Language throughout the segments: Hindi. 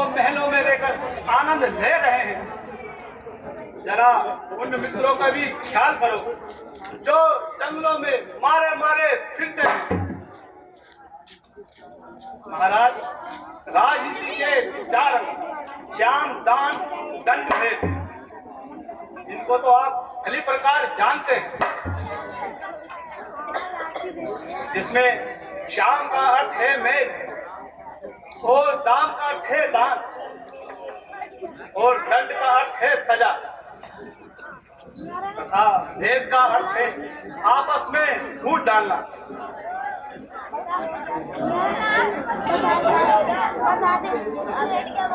महलों में रहकर आनंद ले रहे हैं। जरा उन मित्रों का भी ख्याल करो जो जंगलों में मारे मारे फिरते हैं। महाराज, राजनीति के विचार श्याम दान दंड भेद, इनको तो आप भली प्रकार जानते हैं, जिसमें श्याम का अर्थ है मेल और दाम का अर्थ है दान और दंड का अर्थ है सजा तथा भेद का अर्थ है आपस में फूट डालना।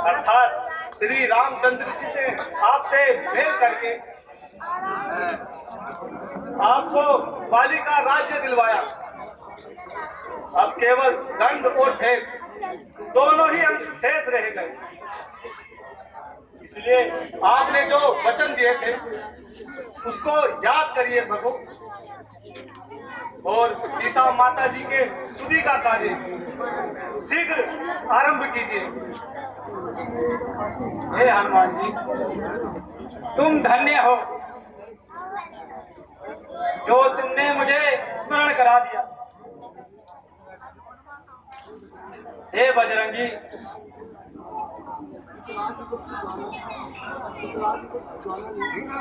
अर्थात श्री रामचंद्र जी से आपसे मेल करके आपको बाली का राज्य दिलवाया। अब केवल दंड और भेद दोनों ही अंश शेष रह गए। इसलिए आपने जो वचन दिए थे उसको याद करिए प्रभु, और सीता माता जी के सुधी का कार्य शीघ्र आरंभ कीजिए। हे हनुमान जी, तुम धन्य हो जो तुमने मुझे स्मरण करा दिया। हे बजरंगी,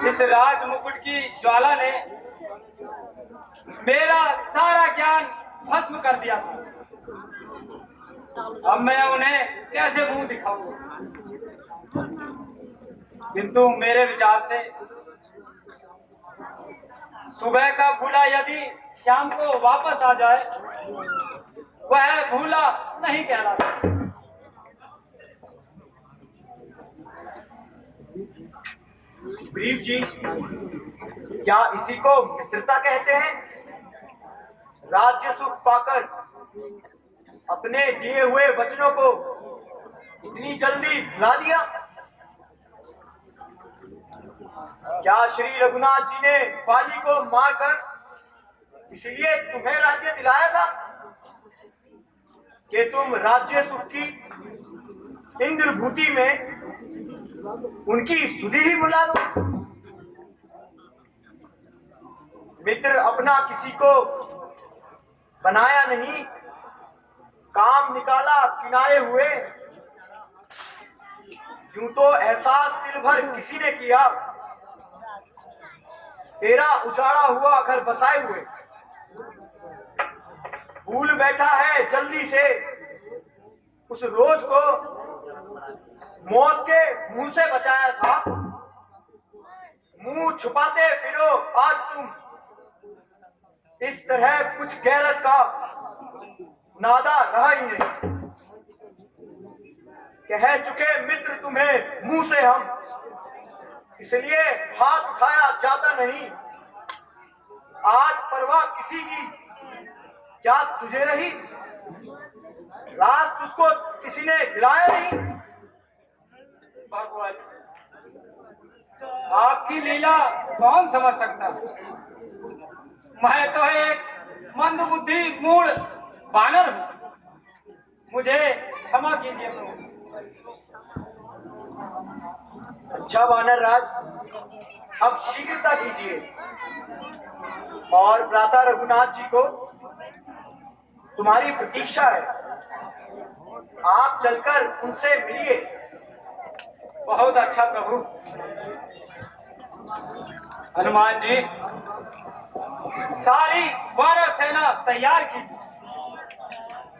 इस राज मुकुट की ज्वाला ने मेरा सारा ज्ञान भस्म कर दिया था। अब मैं उन्हें कैसे मुंह दिखाऊंगा? किंतु मेरे विचार से सुबह का भूला यदि शाम को वापस आ जाए, वह भूला नहीं कहलाता। ब्रीफ जी, क्या इसी को मित्रता कहते हैं? राज्य सुख पाकर अपने दिए हुए वचनों को इतनी जल्दी भुला दिया? क्या श्री रघुनाथ जी ने बाली को मारकर इसलिए तुम्हें राज्य दिलाया था कि तुम राज्य सुख की इंद्रभूति में उनकी सुधि ही बुला लो? मित्र अपना किसी को बनाया नहीं, काम निकाला किनारे हुए। यूं तो एहसास दिल भर किसी ने किया, तेरा उजाड़ा हुआ घर बसाए हुए। भूल बैठा है जल्दी से उस रोज को मौत के मुंह से बचाया था। मुंह छुपाते फिरो आज तुम, इस तरह कुछ गैरत का नादा रहा ही नहीं। कह चुके मित्र तुम्हें मुंह से हम, इसलिए हाथ उठाया जाता नहीं। आज परवाह किसी की क्या तुझे रही? रात तुझको किसी ने दिलाया नहीं? भगवान, आपकी लीला कौन समझ सकता? मैं तो एक मंदबुद्धि मूढ़ बानर हूं, मुझे क्षमा कीजिए प्रभु। अच्छा वानर राज, अब शीघ्रता कीजिए और भ्राता रघुनाथ जी को तुम्हारी प्रतीक्षा है। आप चलकर उनसे मिलिए। बहुत अच्छा प्रभु। हनुमान जी, सारी वानर सेना तैयार की।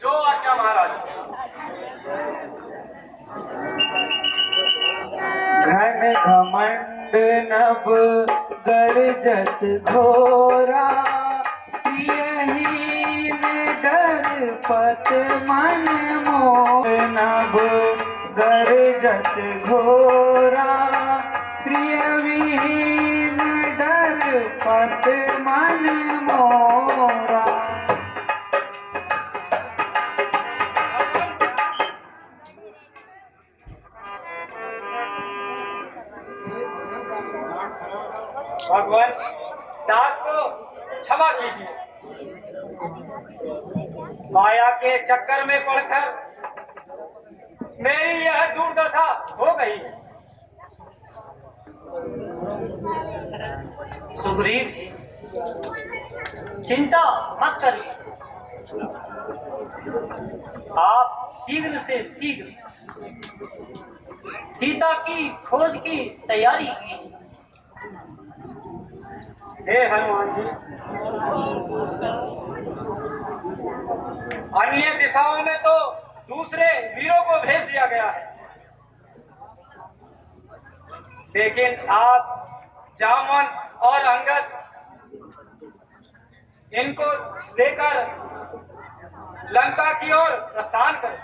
जो आज्ञा महाराज। घन घमंड नभ गर्जत घोरा, प्रियहीन डरपत मन मोह। नभ गर्जत घोरा, प्रियहीन डरपत मन मोरा। भगवान, दास को क्षमा कीजिए। माया के चक्कर में पड़कर मेरी यह दुर्दशा हो गई है। सुग्रीव जी, चिंता मत करिए। आप शीघ्र से शीघ्र सीता की खोज की तैयारी कीजिए। हे हनुमान जी, अन्य दिशाओं में तो दूसरे वीरों को भेज दिया गया है, लेकिन आप जामवन और अंगद इनको लेकर लंका की ओर प्रस्थान करें।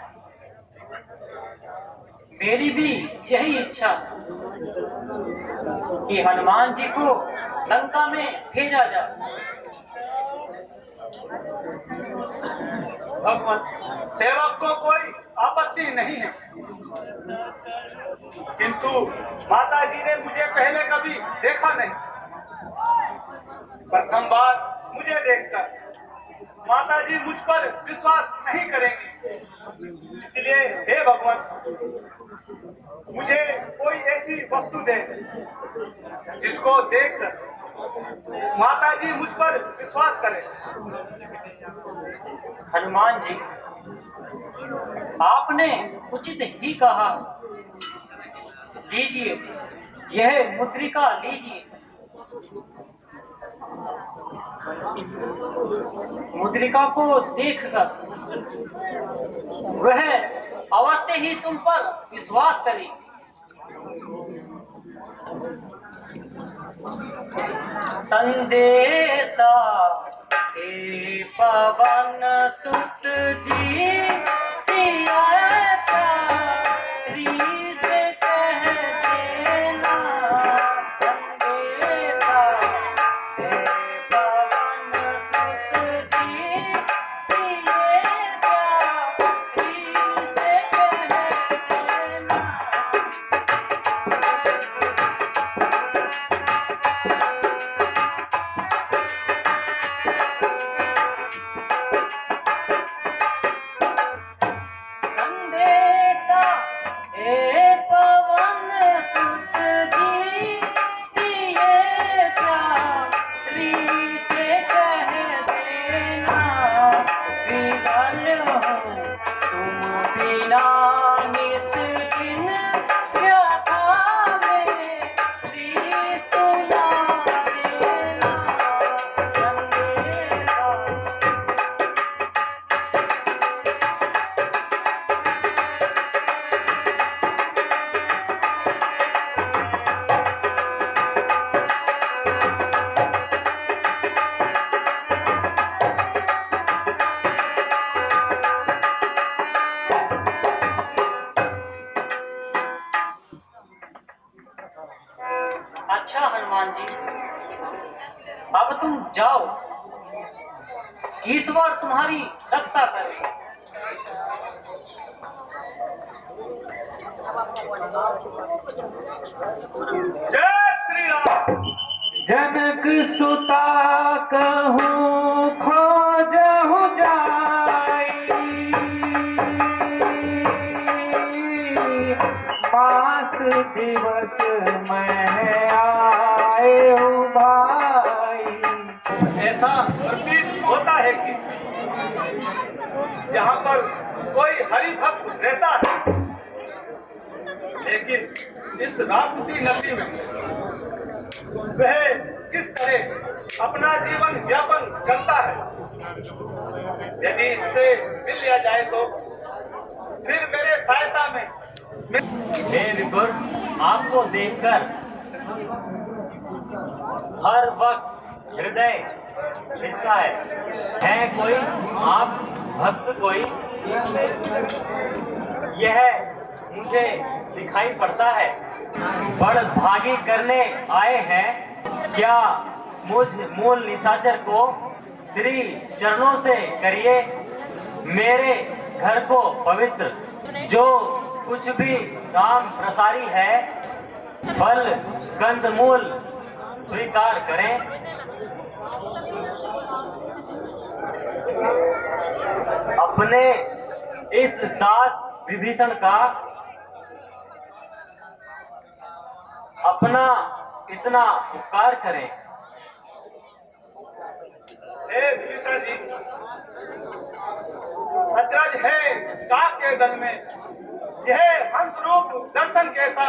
मेरी भी यही इच्छा है कि हनुमान जी को लंका में भेजा जाए। भगवान, सेवक को कोई आपत्ति नहीं है, किंतु माता जी ने मुझे पहले कभी देखा नहीं। प्रथम बार मुझे देखकर माता जी मुझ पर विश्वास नहीं करेंगी, इसलिए हे भगवान, मुझे कोई ऐसी वस्तु दे जिसको देखकर माता जी मुझ पर विश्वास करें। हनुमान जी, आपने उचित ही कहा। लीजिए, यह मुद्रिका लीजिए। मुद्रिका को देखकर वह अवश्य ही तुम पर विश्वास करेगी। संदेशा हे पवन सुत जी, सिया प्यारी से कह देना। संदेशा हे पवन सुत जी, सिया प्यारी से कह देना। संदेशा हे पवन सुत जी, सिए प्यारी से कह देना। विगल हो तुम बिना निस दिन, व्यथा मेरी सुना देना। संदेशा अच्छा हनुमान जी, अब तुम जाओ, ईश्वर तुम्हारी रक्षा करे। जय श्री राम। जनक सुता कहूँ खोजहु जाई, मास दिवस में आए हो भाई। ऐसा प्रतीत होता है कि यहाँ पर कोई हरि भक्त रहता है, लेकिन इस राक्षसी नगरी में वह किस तरह अपना जीवन व्यापन करता है। यदि इससे मिल लिया जाए तो फिर मेरे सहायता में हे विपुर, आपको देखकर हर वक्त हृदय खिंचता है कोई आप भक्त कोई यह मुझे दिखाई पड़ता है। बड़ भागी करने आए हैं क्या मुझ मूल निशाचर को श्री चरणों से करिए मेरे घर को पवित्र। जो कुछ भी राम प्रसारी है फल कंदमूल स्वीकार करें। अपने इस दास विभीषण का अपना इतना उपकार करें। हे विभीषण जी, अचरज है काक के दल में यह हंस रूप दर्शन कैसा,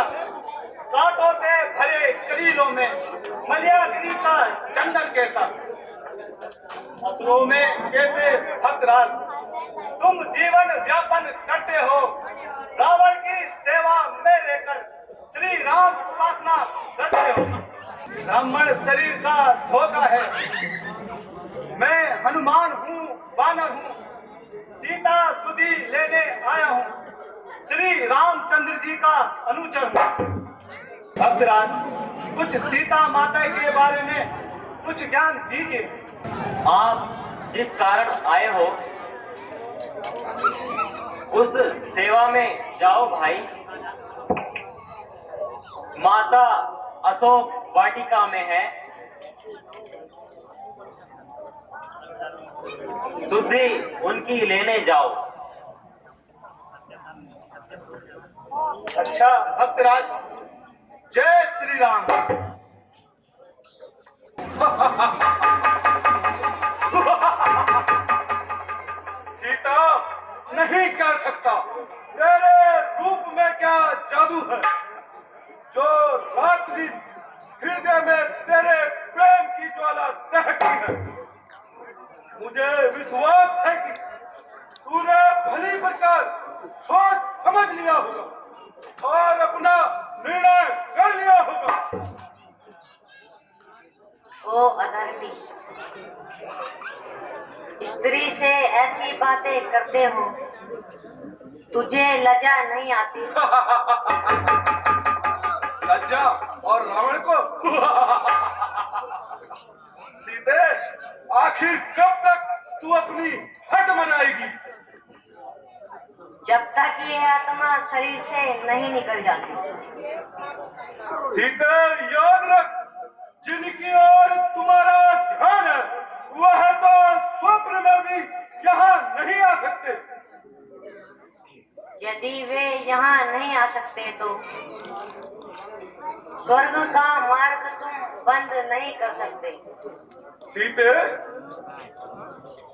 कांटों से भरे करीलों में मलयागिरी का चंदन कैसा, असुरों में कैसे भक्तराज तुम जीवन व्यापन करते हो, रावण की सेवा में रहकर श्री राम उपासना करते हो। ब्राह्मण शरीर का धोखा है, मैं हनुमान हूँ, वानर हूँ, सीता सुधी लेने आया हूँ, श्री रामचंद्र जी का अनुचर हूँ। भक्तराज, कुछ सीता माता के बारे में कुछ ज्ञान दीजिए। आप जिस कारण आए हो उस सेवा में जाओ भाई। माता अशोक वाटिका में है, शुद्धि उनकी लेने जाओ। अच्छा भक्तराज, जय श्री राम। सीता, नहीं कह सकता तेरे रूप में क्या जादू है जो रात दिन हृदय में तेरे प्रेम की ज्वाला दहकती है। मुझे विश्वास है कि तूने भली प्रकार सोच समझ लिया होगा और अपना निर्णय कर लिया होगा। ओ अधर्मी, स्त्री से ऐसी बातें करते हो, तुझे लज्जा नहीं आती? लज्जा और रावण को? सीते, आखिर कब तक तू अपनी हट मनाएगी? जब तक ये आत्मा शरीर से नहीं निकल जाती। सीते, याद रख, जिनकी ओर तुम्हारा ध्यान है वह तो स्वप्न में भी यहाँ नहीं आ सकते। यदि वे यहाँ नहीं आ सकते तो स्वर्ग का मार्ग तुम बंद नहीं कर सकते। सीते,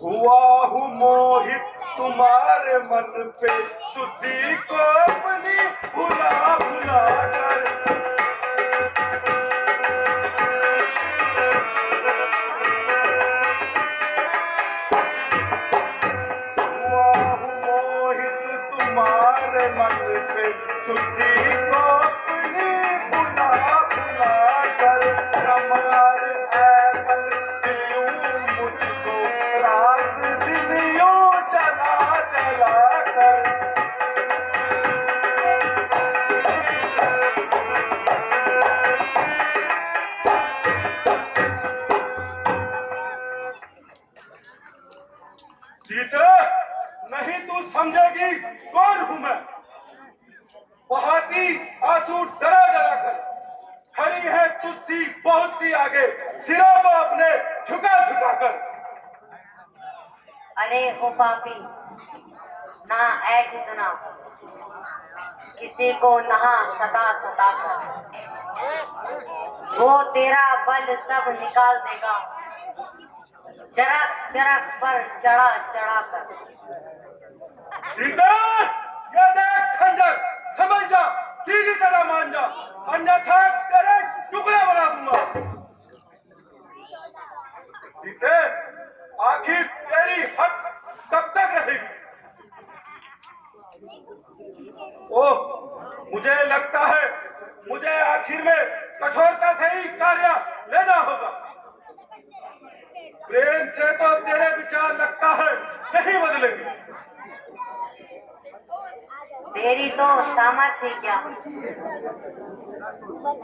हुआ हूँ मोहित तुम्हारे मन पे, सुधी को अपनी भुला भुला कर। हुआ हूँ मोहित तुम्हारे मन पे, सुधी को अपनी भुला भुला कर। रमणार ऐसल दियों मुझको, रात दिन यूं चला चला कर। सीता, नहीं तू समझेगी कौन हूं मैं। बहाती आंसू डरा डरा कर खड़ी है तुझसी बहुत सी आगे, सिरों को अपने झुका झुका कर। अरे ओ पापी, ना ऐठ इतना, किसी को नहा सता सता कर। वो तेरा बल सब निकाल देगा, जरक जरक पर चढ़ा चढ़ा कर। सीता, ये देख खंजर, समझ जा, सीधी तरह मान जा, अन्यथा तेरे टुकड़े बना दूंगा। सीते, आखिर तेरी हट कब तक रहेगी? ओह, मुझे लगता है मुझे आखिर में कठोरता से ही कार्य लेना होगा। प्रेम से तो तेरे विचार लगता है नहीं बदलेंगे। तेरी तो सामर्थ्य क्या,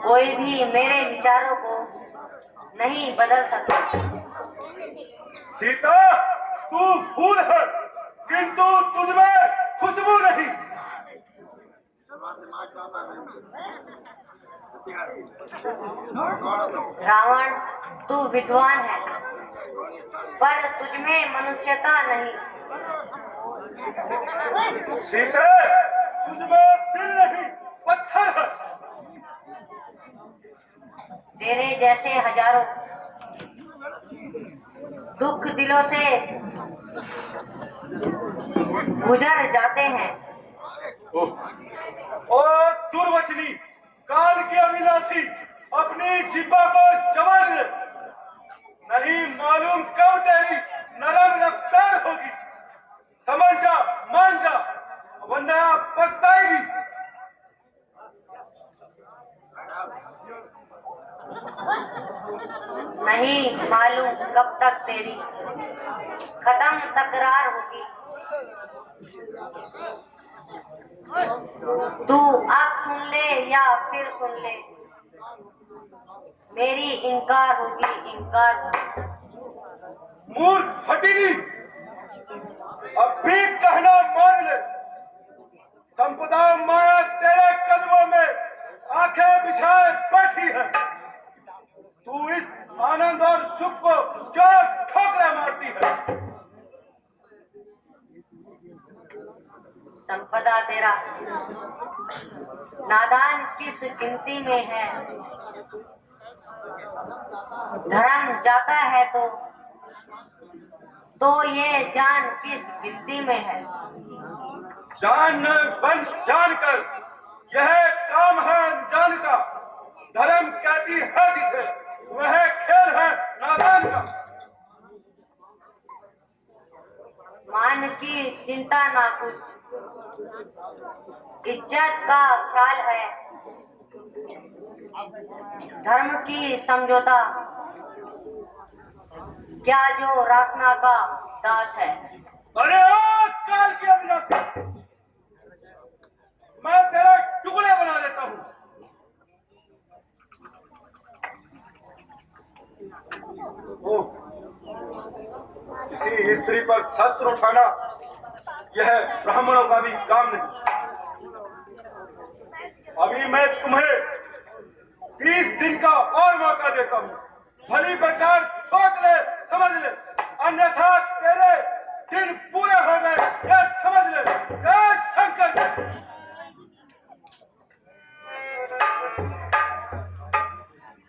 कोई भी मेरे विचारों को नहीं बदल सकता। सीता, तू फूल है किंतु तुझमें खुशबू नहीं। रावण, तू विद्वान है पर तुझमें मनुष्यता नहीं। सीता, तुझमें दिल नहीं पत्थर है। तेरे जैसे हजारों दुख दिलों से गुजर जाते हैं। और दुर्वचनी काल की अविनाशी अपनी जिब्बा को जमा दे। नहीं मालूम कब तेरी नरम रफ्तार होगी। समझ जा, मान जा, वरना पछताएगी। नहीं मालूम कब तक तेरी खत्म तकरार होगी। तू अब सुन ले या फिर सुन ले, मेरी इनकार होगी। मूर्ख हटिनी, अब भी कहना मान ले। संपदा माया तेरे कदमों में आंखें बिछाए बैठी है। तू इस आनंद और सुख को क्यों ठोकरें मारती है? संपदा तेरा नादान किस गिनती में है। धर्म जाता है तो ये जान किस गिनती में है। जान बन जान कर यह काम है अनजान का। धर्म कहती है जिसे, वह खेल है नादान का। मान की चिंता ना कुछ, इज्जत का ख्याल है। धर्म की समझौता क्या जो रासना का दास है। अरे ओ काल की अविनाशी, मैं तेरे टुकड़े बना देता हूँ। किसी स्त्री पर शस्त्र उठाना यह ब्राह्मणों का भी काम नहीं। अभी मैं तुम्हें 30 दिन का और मौका देता हूँ। भली प्रकार सोच ले, समझ ले, अन्यथा